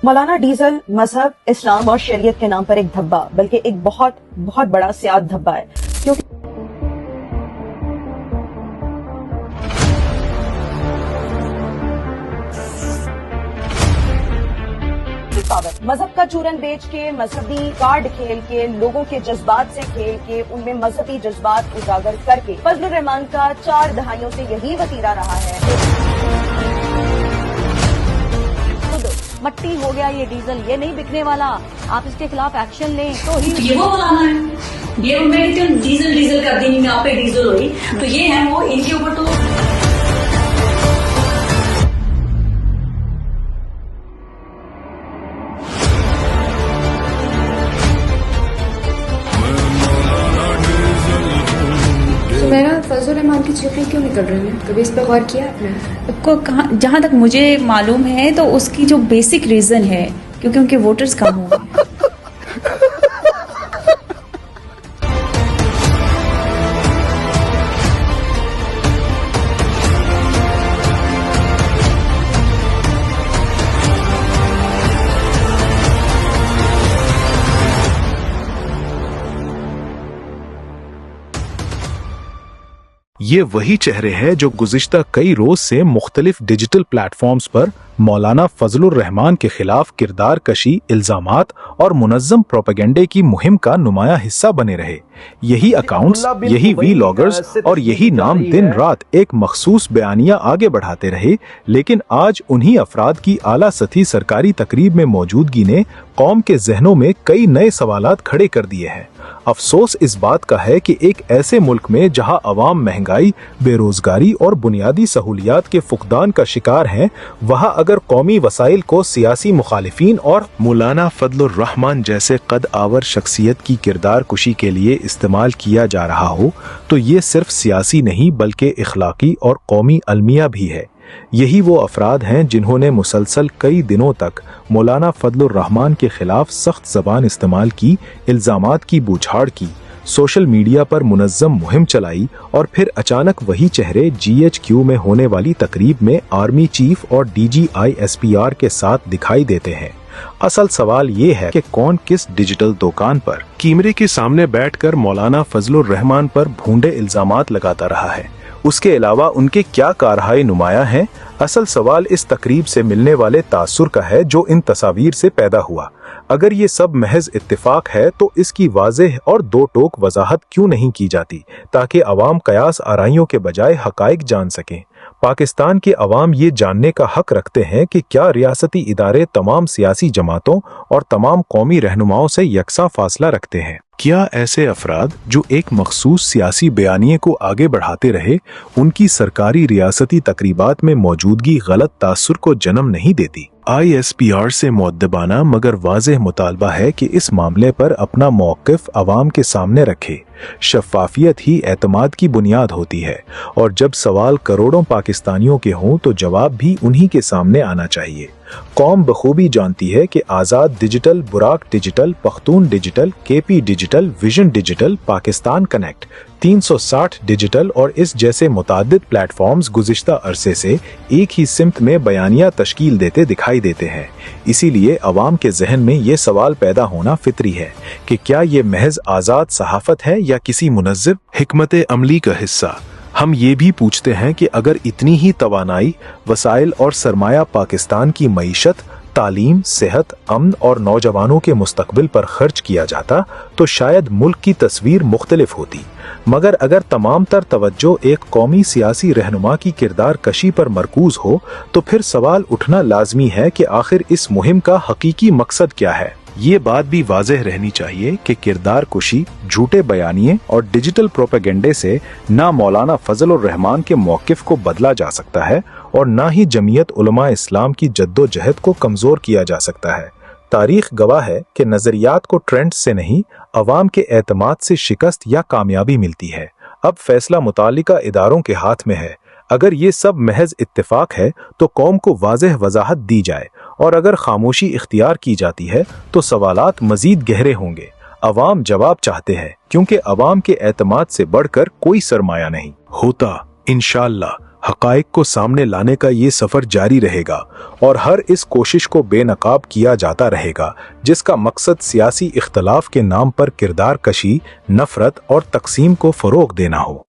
मौलाना diesel मजहब, इस्लाम और शरीयत के नाम पर एक धब्बा, बल्कि एक बहुत बहुत बड़ा सियाद धब्बा है, क्योंकि मजहब का चूरन बेच के, मजहबी कार्ड खेल के, लोगों के जज्बात से खेल के, उनमें मजहबी जज्बात उजागर करके फजलुर रहमान का 4 दहाइयों से यही वतीरा रहा है। मट्टी हो गया ये डीजल, ये नहीं बिकने वाला, आप इसके खिलाफ एक्शन लें तो ही ये वो बोलाना है। ये मैं डीजल डीजल कर दी, मैं आप पे डीजल हुई, तो ये है वो, इनके ऊपर तो फजलुर रहमान की चीखें क्यों निकल रही हैं? कभी इस पर गौर किया आपने? आपको कहाँ, जहाँ तक मुझे मालूम है तो उसकी जो बेसिक रीजन है क्योंकि उनके वोटर्स कम हो गए। ये वही चेहरे हैं जो गुज़िश्ता कई रोज से मुख्तलिफ डिजिटल प्लेटफॉर्म्स पर मौलाना फजलुर रहमान के खिलाफ किरदार कशी, इल्जामात और मुनज़्ज़म प्रोपेगेंडे की मुहिम का नुमाया हिस्सा बने रहे। यही अकाउंट्स, यही वीलॉगर्स और यही नाम दिन रात एक मखसूस बयानिया आगे बढ़ाते रहे, लेकिन आज उन्हीं अफराद की आला सतही सरकारी तकरीब में मौजूदगी ने कौम के जहनों में कई नए सवालात खड़े कर दिए हैं। अफसोस इस बात का है कि एक ऐसे मुल्क में जहां अवाम महंगाई, बेरोजगारी और बुनियादी सहूलियात के फुकदान का शिकार हैं, वहां अगर कौमी वसाइल को सियासी मुखालिफिन और मौलाना फजलुर रहमान जैसे कद आवर शख्सियत की किरदार कुशी के लिए इस्तेमाल किया जा रहा हो, तो ये सिर्फ सियासी नहीं बल्कि इखलाकी और कौमी अलमिया भी है। यही वो अफराद हैं जिन्होंने मुसलसल कई दिनों तक मौलाना फजलुर रहमान के खिलाफ सख्त जबान इस्तेमाल की, इल्जामात की बूछाड़ की, सोशल मीडिया पर मुनज़्ज़म मुहिम चलाई और फिर अचानक वही चेहरे GHQ में होने वाली तकरीब में आर्मी चीफ और DGI SPR के साथ दिखाई देते हैं। असल सवाल ये है कि कौन किस डिजिटल दुकान पर कैमरे के सामने बैठकर मौलाना फजलुर रहमान पर भूंडे इल्जामात लगाता रहा है। उसके अलावा उनके क्या कारहाय नुमाया हैं? असल सवाल इस तकरीब से मिलने वाले तासुर का है जो इन तस्वीर से पैदा हुआ। अगर ये सब महज इत्तेफाक है तो इसकी वाज़ेह और दो टोक वजाहत क्यों नहीं की जाती ताकि अवाम कयास आराइयों के बजाय हकाइक जान सकें। पाकिस्तान के अवाम ये जानने का हक रखते हैं कि क्या रियासती इदारे तमाम सियासी जमातों और तमाम कौमी रहनुमाओं से यकसा फासला रखते हैं। क्या ऐसे अफराद जो एक मखसूस सियासी बयानिए को आगे बढ़ाते रहे, उनकी सरकारी रियासती तकरीबात में मौजूदगी गलत तासुर को जन्म नहीं देती? ISPR से मुअद्दबाना मगर वाज़ेह मुतालबा है कि इस मामले पर अपना मौक़िफ़ अवाम के सामने रखे। शफ़ाफ़ियत ही एतमाद की बुनियाद होती है और जब सवाल करोड़ों पाकिस्तानियों के हों तो जवाब भी उन्हीं के सामने आना चाहिए। कौम बखूबी जानती है कि Azad digital, Buraq digital, Pakhtun digital, KP digital, vision digital, Pakistan connect, 360 digital और इस जैसे मुताद्दिद प्लेटफॉर्म्स गुज़िश्ता अरसे से एक ही सिमत में बयानिया तश्कील देते दिखाई देते हैं। इसीलिए अवाम के जहन में ये सवाल पैदा होना फितरी है कि क्या ये महज आज़ाद सहाफ़त है या किसी मुनज़्ज़िम हिकमत अमली का हिस्सा। हम ये भी पूछते हैं कि अगर इतनी ही तवानाई, वसाइल और सरमाया पाकिस्तान की मईशत, तालीम, सेहत, अमन और नौजवानों के मुस्तकबिल पर खर्च किया जाता तो शायद मुल्क की तस्वीर मुख्तलिफ होती। मगर अगर तमाम तर तवज्जो एक कौमी सियासी रहनुमा की किरदार कशी पर मरकूज हो तो फिर सवाल उठना लाजमी है कि आखिर इस मुहिम का हकीकी मकसद क्या है। ये बात भी वाज़ेह रहनी चाहिए कि किरदार कुशी, झूठे बयानिए और डिजिटल प्रोपेगेंडे से ना मौलाना फजलुर रहमान के मौक़िफ़ को बदला जा सकता है और ना ही जमीयत उलमा इस्लाम की जद्दोजहद को कमज़ोर किया जा सकता है। तारीख गवाह है कि नज़रियात को ट्रेंड से नहीं, अवाम के एतमाद से शिकस्त या कामयाबी मिलती है। अब फैसला मुतालिका इदारों के हाथ में है। अगर ये सब महज इत्तेफाक है तो कौम को वाज़ेह वजाहत दी जाए और अगर खामोशी इख्तियार की जाती है तो सवालात मजीद गहरे होंगे। अवाम जवाब चाहते हैं क्योंकि अवाम के एतमाद से बढ़कर कोई सरमाया नहीं होता। इंशाअल्लाह हक़ाइक़ को सामने लाने का ये सफ़र जारी रहेगा और हर इस कोशिश को बेनकाब किया जाता रहेगा जिसका मकसद सियासी इख्तलाफ के नाम पर किरदार कशी, नफरत और तकसीम को फ़रोग़ देना हो।